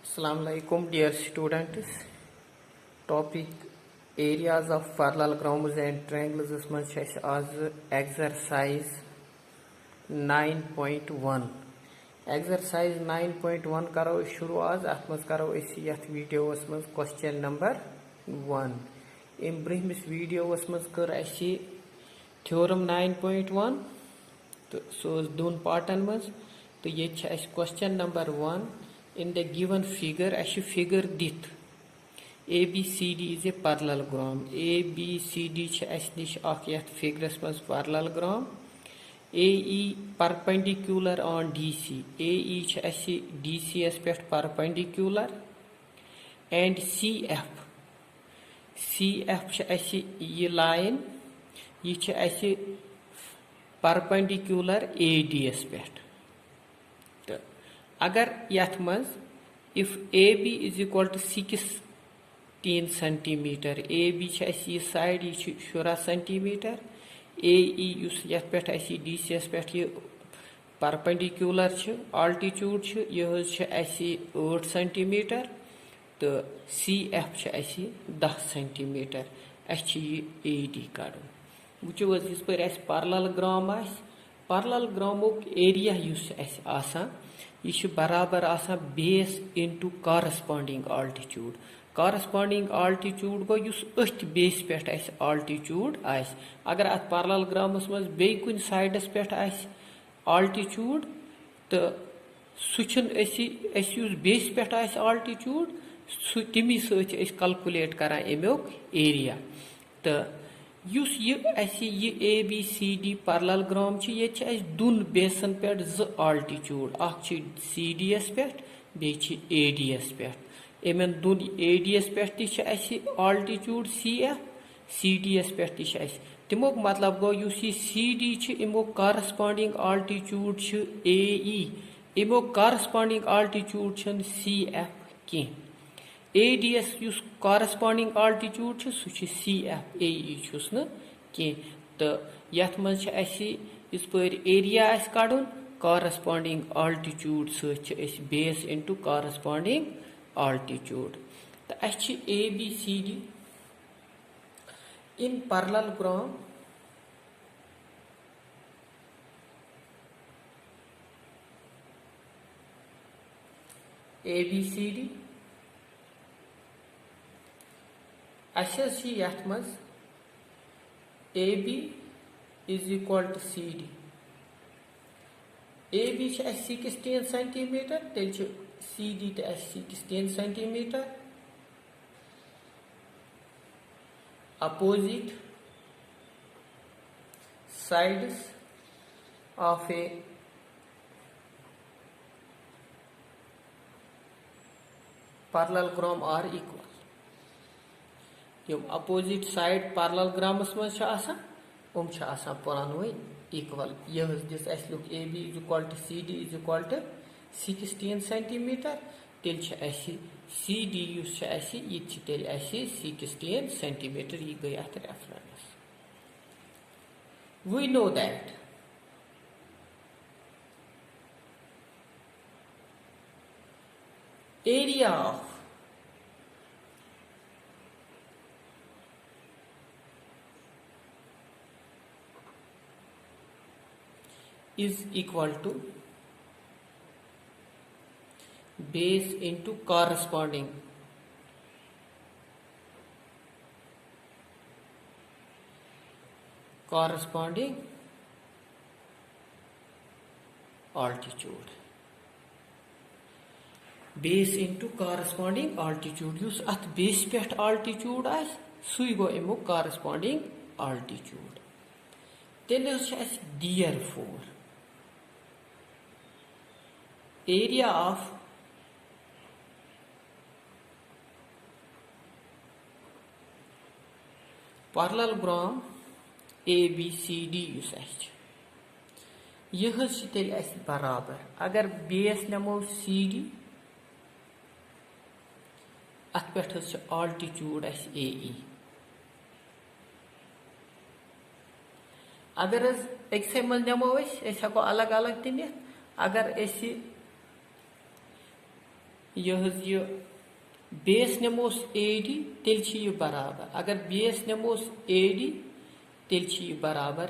Assalamu alaikum dear students. Topic areas of parallel grounds and triangles मज आज exercise 9.1 exercise 9.1 करो शुरू आज अत मज करो यथ वीडियो मज क्वेश्चन नंबर 1 इन ब्रहमिस वीडियो मज कर थ्योरम 9.1 तो सो दोन पार्टन मज तो ये question number 1 in the given figure figure dit ABCD is a parallelogram ABCD nish akh figures mas parallelogram AE perpendicular on DC AE DCS pet perpendicular and CF ye line ye perpendicular ADS pet अगर यथ मज if AB is equal to 16 centimetre AB यह side यह 16 centimetre AE यथ पे DCS पे perpendicular altitude यह 8 centimetre तो CF 10 सेंटीमीटर AD कड़ वो इस पे पैरेललोग्राम पैरेललोग्रामुक एरिया यह बराबर बेस इनटू कॉरस्पॉन्डिंग आल्टीट्यूड गो अथ बेस पे आल्टीट्यूड अगर अत पैरेललोग्रामस मज बे कुन साइडस पे आल्टीट्यूड तो सह बेस पे आल्टीट्यूड तमी सल्कुलेट कर अमुक एरिया तो यह ABCD पैरेललोग्राम ये दोन बेसन पे आल्टीट्यूड CDS पे बे ADS पे इन दोन ADS पे आल्टीट्यूड CF CDS पे तमुक मतलब गो CD अमुक कॉरस्पॉन्डिंग आल्टीट्यूड AE अमुक कॉरस्पॉन्डिंग आल्टीट्यूड CF कह ADS युस कॉरस्पॉन्डिंग आल्टीट्यूड सह CF AE छुस न कह तो यथ मज इस पर एरिया कड़न कॉरस्पॉन्डिंग आल्टीट्यूड सह बेस इनटू कॉरस्पॉन्डिंग आल्टीट्यूड तो ABCD इन पैरेललोग्राम ABCD यथ मज AB is equal to CD AB 16 centimetre तेल CD 16 centimetre opposite sides of a parallelogram are equal यम अपोजिट साइड पैरेललोग्रामस मज पानवे इक्वल यह this look AB is equal to CD is equal to 16 centimetre तेल CD तेल 16 centimetre यह गई at reference we know that area of is equal to base into corresponding altitude base into corresponding altitude use अत base पे altitude सुई गो अमुक corresponding altitude तेल therefore area of parallelogram ABCD यह तेल बराबर अगर बेस नमो CD अत पे आल्टीट्यूड AE अगर एक मज नमो हेको अलग अलग तन अगर यह बेस नमोस AD तेल यह बराबर अगर बेस नमोस AD तेल यह बराबर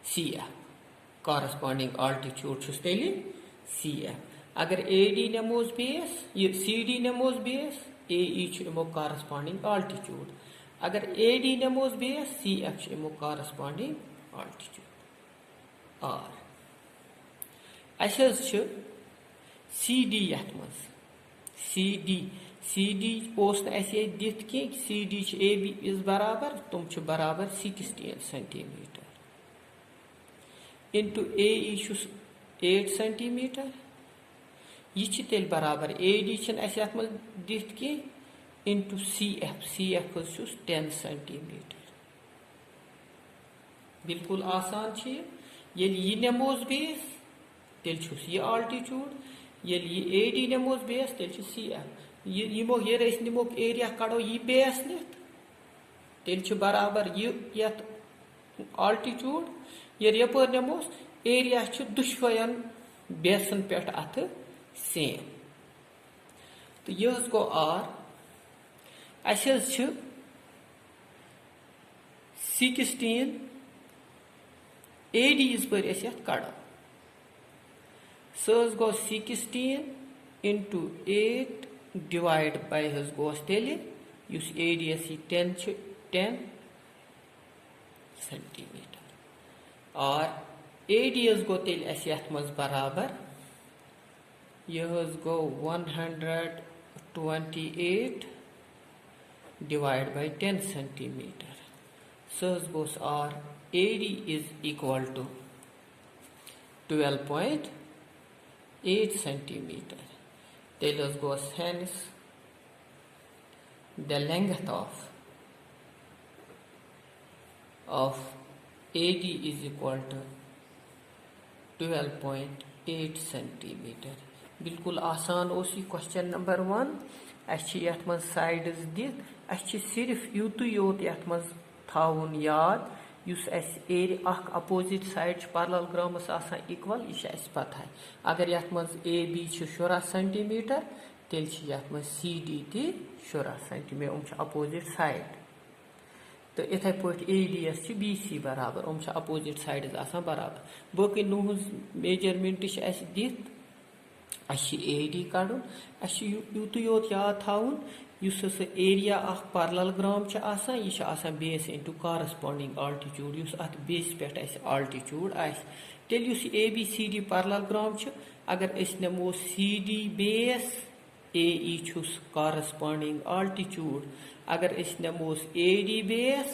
ACF corresponding altitude तेल CF अगर AD नमोस बेस यह CD नमोस बेस AE इमो corresponding altitude अगर AD नमोस बेस CF इमो corresponding altitude R CD यथ मज CD ओस ये दित कि CD AB इस बराबर तुम बराबर 16 सेंटीमीटर इंटू AE 8 सेंटीमीटर यह तेल बराबर AD यथ मज दित कि इंटू CF 10 सेंटीमीटर बिल्कुल आसान ये नमोस बेस तेल यह आल्टीट्यूड ये AD नमोस बेस तेल CF निमो एरिया कड़ो यह बेस नित तेल बराबर यह आल्टीट्यूड ये यपर नमोस एरिया दुशवन बेसन पे अत सेम तो यह गो R 16 AD इस पर कड़ो सह गो 16 इंटू 8 डिवाइड बाय गोस तेल युस AD 10 सेंटीमीटर और AD गो तेल मज बराबर यह गो 128 डिवाइड बाय 10 सेंटीमीटर सह गोस R AD is equal to 12.8 centimeter. Thus goes hence the length of AD is equal to 12.8 centimeter. बिल्कुल आसान क्वेश्चन नंबर 1 यथ मज साइड्स दित सिर्फ यूत योत यथ मज थाउन याद एरिया अपोजिट साइड पैरेललोग्रामस इक्वल यह पता अगर यथ मज AB 14 सेंटीमीटर तेल यथ मज CD ती 14 सेंटीमीटर अपोजिट साइड तो इथे पे ADS BC बराबर अपोजिट साइड्स बराबर बाकी नुहज मेजरमेंट दित AD कड़न यूत योत याद थाउन एरिया पैरेललोग्राम यह बेस इंटू कॉरस्पॉन्डिंग आल्टीट्यूड अत बेस पे आल्टीट्यूड तेल ABCD पैरेललोग्राम अगर नमो CD base AE corresponding altitude अगर नमो AD base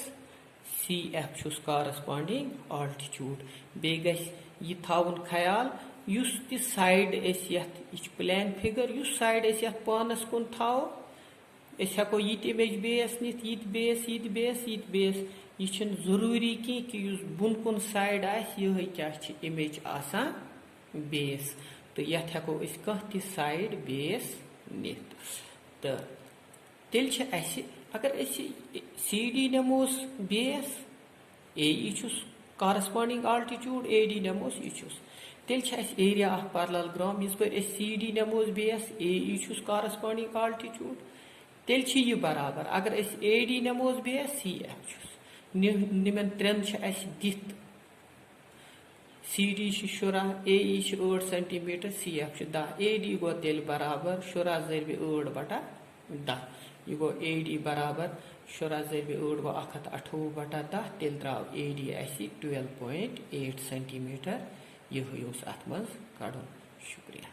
CF corresponding altitude बे यह थाउन ख्याल युस ति साइड प्लान फिगर युस साइड पानस कुन थाओ हेको ये इमेज बेस नित ये बेस यह जरूरी कि बुन कुन साइड यह क्या इमेज बेस तो यथ हेको कह साइड बेस नित तो तेल अगर CD नमोस base AE corresponding altitude AD नमोस यह तेल एरिया पैरेललोग्राम इस पर CD नमोस बेस AE कॉरस्पॉन्डिंग आल्टीट्यूड तेल यह बराबर अगर AD नमोस बेस CF निमन त्रेन दित CD 14 AE 8 centimetre CF 10 AD गो तेल बराबर 14 × 8/10 यह गो AD बराबर 14 × 8 गो 128/10 तेल द्राव AD 12.8 सेंटीमीटर यह अत मज कड़न शुक्रिया।